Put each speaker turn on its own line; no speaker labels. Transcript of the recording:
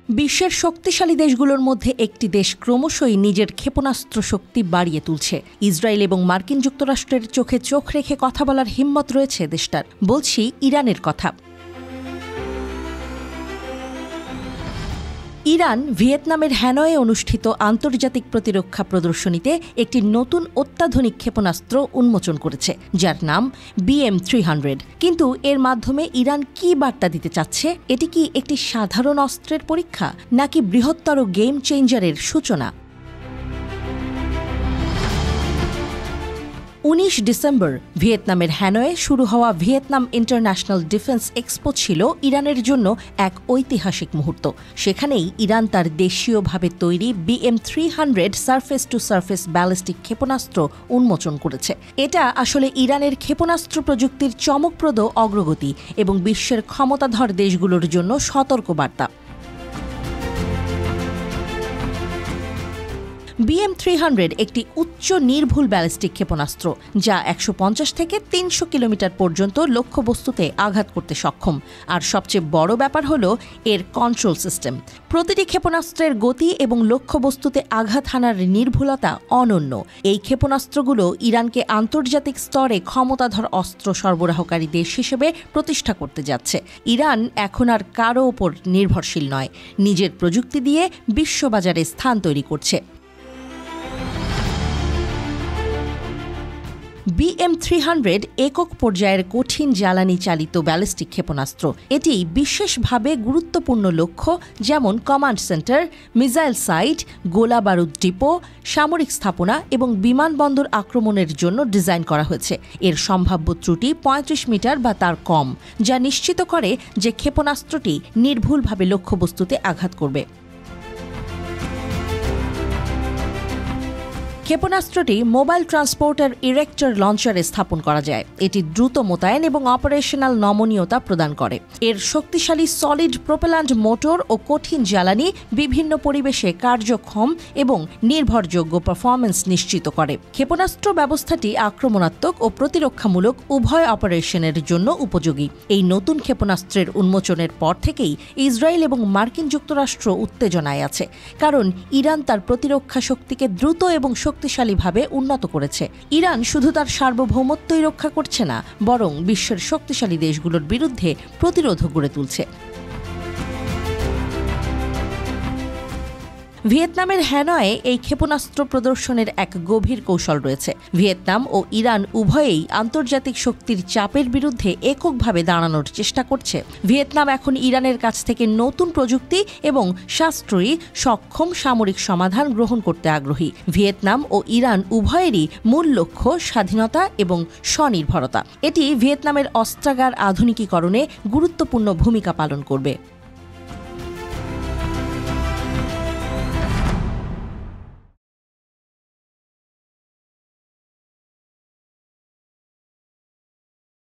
বিশ্বের শক্তিশালী দেশগুলোর মধ্যে একটি দেশ ক্রমশই নিজের ক্ষেপণাস্ত্র শক্তি বাড়িয়ে তুলছে। ইসরায়েল এবং মার্কিন যুক্তরাষ্ট্রের চোখে চোখ রেখে কথা বলার হিম্মত রয়েছে দেশটার। বলছি ইরানের কথা। ইরান ভিয়েতনামের হ্যানয়ে অনুষ্ঠিত আন্তর্জাতিক প্রতিরক্ষা প্রদর্শনীতে একটি নতুন অত্যাধুনিক ক্ষেপণাস্ত্র উন্মোচন করেছে, যার নাম BM-300। কিন্তু এর মাধ্যমে ইরান কী বার্তা দিতে চাচ্ছে? এটি কি একটি সাধারণ অস্ত্রের পরীক্ষা, নাকি বৃহত্তর গেম চেঞ্জারের সূচনা? 19 ডিসেম্বর ভিয়েতনামের হ্যানয়ে শুরু হওয়া ভিয়েতনাম ইন্টারন্যাশনাল ডিফেন্স এক্সপো ছিল ইরানের জন্য এক ঐতিহাসিক মুহূর্ত। সেখানেই ইরান তার দেশীয়ভাবে তৈরি BM-300 surface two surface ballistic ক্ষেপণাস্ত্র উন্মোচন করেছে। এটা আসলে ইরানের ক্ষেপণাস্ত্র প্রযুক্তির চমকপ্রদ অগ্রগতি এবং বিশ্বের ক্ষমতাধর দেশগুলোর জন্য সতর্কবার্তা। BM-300 একটি উচ্চ নির্ভুল ব্যালিস্টিক ক্ষেপণাস্ত্র, যা 150 থেকে 300 কিলোমিটার পর্যন্ত লক্ষ্যবস্তুতে আঘাত করতে সক্ষম। আর সবচেয়ে বড় ব্যাপার হলো এর কন্ট্রোল সিস্টেম। প্রতিটি ক্ষেপণাস্ত্রের গতি এবং লক্ষ্যবস্তুতে আঘাত হানার নির্ভুলতা অনন্য। এই ক্ষেপণাস্ত্রগুলো ইরানকে আন্তর্জাতিক স্তরে ক্ষমতাধর অস্ত্র সরবরাহকারী দেশ হিসেবে প্রতিষ্ঠা করতে যাচ্ছে। ইরান এখন আর কারো ওপর নির্ভরশীল নয়, নিজের প্রযুক্তি দিয়ে বিশ্ববাজারে স্থান তৈরি করছে। BM-300 একক পর্যায়ের কঠিন জ্বালানি চালিত ব্যালিস্টিক ক্ষেপণাস্ত্র। এটি বিশেষভাবে গুরুত্বপূর্ণ লক্ষ্য যেমন কমান্ড সেন্টার, মিসাইল সাইট, গোলা বারুদ ডিপো, সামরিক স্থাপনা এবং বিমানবন্দর আক্রমণের জন্য ডিজাইন করা হয়েছে। এর সম্ভাব্য ত্রুটি 35 মিটার বা তার কম, যা নিশ্চিত করে যে ক্ষেপণাস্ত্রটি নির্ভুলভাবে লক্ষ্যবস্তুতে আঘাত করবে। ক্ষেপণাস্ত্রটি মোবাইল ট্রান্সপোর্টার ইরেক্টর লঞ্চারে স্থাপন করা যায়। এটি দ্রুত মোতায়েন এবং অপারেশনাল নমনীয়তা প্রদান করে। এর শক্তিশালী সলিড প্রোপেল্যান্ট মোটর ও কঠিন জ্বালানি বিভিন্ন পরিবেশে কার্যক্ষম এবং নির্ভরযোগ্য পারফরম্যান্স নিশ্চিত করে। ক্ষেপণাস্ত্র ব্যবস্থাটি আক্রমণাত্মক ও প্রতিরক্ষামূলক উভয় অপারেশনের জন্য উপযোগী। এই নতুন ক্ষেপণাস্ত্রের উন্মোচনের পর থেকেই ইসরায়েল এবং মার্কিন যুক্তরাষ্ট্র উত্তেজনায় আছে, কারণ ইরান তার প্রতিরক্ষা শক্তিকে দ্রুত এবং শক্তিশালীভাবে উন্নত করেছে। ইরান শুধু তার সার্বভৌমত্বই রক্ষা করছে না, বরং বিশ্বের শক্তিশালী দেশগুলোর বিরুদ্ধে প্রতিরোধও গড়ে তুলছে। ভিয়েতনামের হ্যানয়ে এই ক্ষেপণাস্ত্র প্রদর্শনের এক গভীর কৌশল রয়েছে। ভিয়েতনাম ও ইরান উভয়েই আন্তর্জাতিক শক্তির চাপের বিরুদ্ধে এককভাবে দাঁড়ানোর চেষ্টা করছে। ভিয়েতনাম এখন ইরানের কাছ থেকে নতুন প্রযুক্তি এবং সাশ্রয়ী সক্ষম সামরিক সমাধান গ্রহণ করতে আগ্রহী। ভিয়েতনাম ও ইরান উভয়েরই মূল লক্ষ্য স্বাধীনতা এবং স্বনির্ভরতা। এটি ভিয়েতনামের অস্ত্রাগার আধুনিকীকরণে গুরুত্বপূর্ণ ভূমিকা পালন করবে।